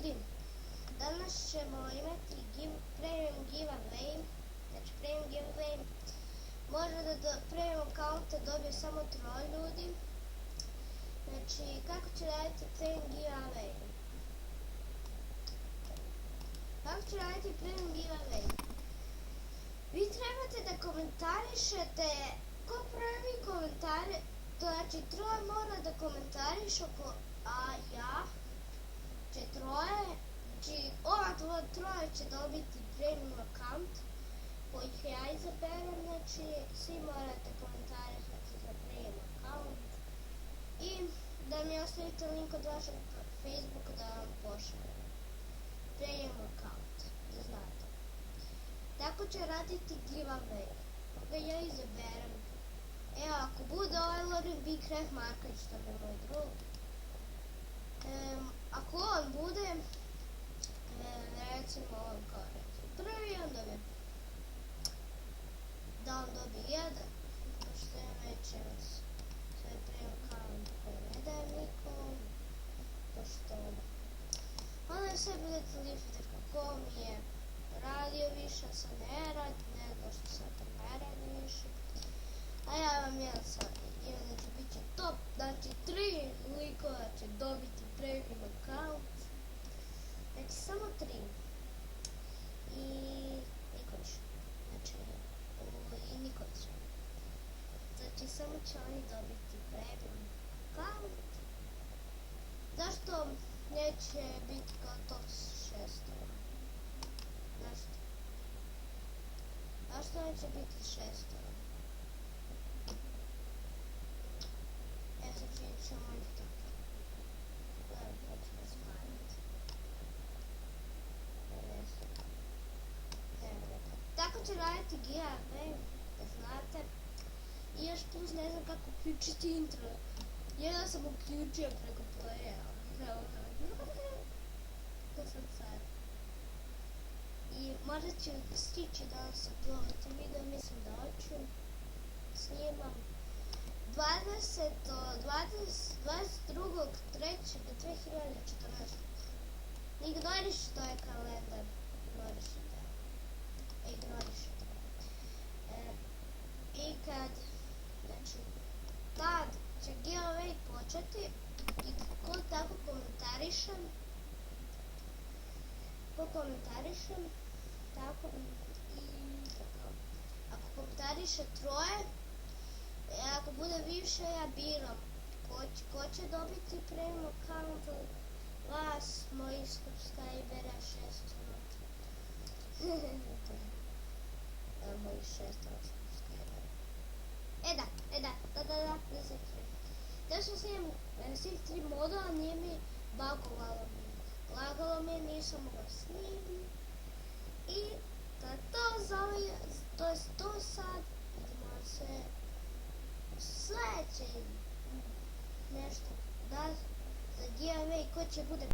ljudi, danas ćemo imati Premuim Givavej, znači Premuim Givavej može da Premuim account dobije samo 3 ljudi. Znači, kako će raditi Premuim Givavej? Kako će raditi Premuim Givavej? Vi trebate da komentarišete, ko prvi komentare, znači 3 mora da komentarišu, a ja će 3, znači ova 3 će dobiti Premuim account kojih ja izaberem, znači svi morate komentarišati za Premuim account i da mi ostavite link od vašeg Facebooka da vam pošaljem Premuim account, da znate. Tako će raditi Givavej, koga ja izaberem. Evo, ako bude ovaj Lorin Big Ref Marković, što je moj drug, ako on bude, recimo on kao recimo prvi, on dobije, da on dobije 1, pošto ja već imam sve Premuim account koji ne dajem nikom, pošto onda sve budete lišite kako mi je radio više, sad ne radi, ne znam što sad ne radi više. A ja vam jedan sad, znači bit će top, znači 3 likova će dobiti Premuim account. Znači samo 3. I niko više. Znači, i niko više. Znači samo će oni dobiti Premuim account. Zašto neće biti kao top 6? Zašto neće biti 6? Ja sam ćemo ih tako. Gledam pa ću ga smanjiti. Tako će raditi Givavej, da znate. I još plus ne znam kako uključiti intro. Jedan sam uključio preko playa. To sam sad. I možda ću stići danas uploaditi video, mislim da hoću. Snimam 22.3.2014. Ignoriši to je kalendar. Ignorišite. I kad, znači, tad će Givavej početi i ko tako komentarišem, tako i tako. Ako komentariše 3, ako bude više, ja biram ko će dobiti Premuim account od vas, mojih subscribera, 600. Mojih 600 subscribera. Da, nisam tri. Da što snimam svih 3 modula, nije mi bagovalo mi. Lagalo mi je, nisam mogla snimiti. I to je to sad. Idemo se sledeće nešto da za Givavej ko će bude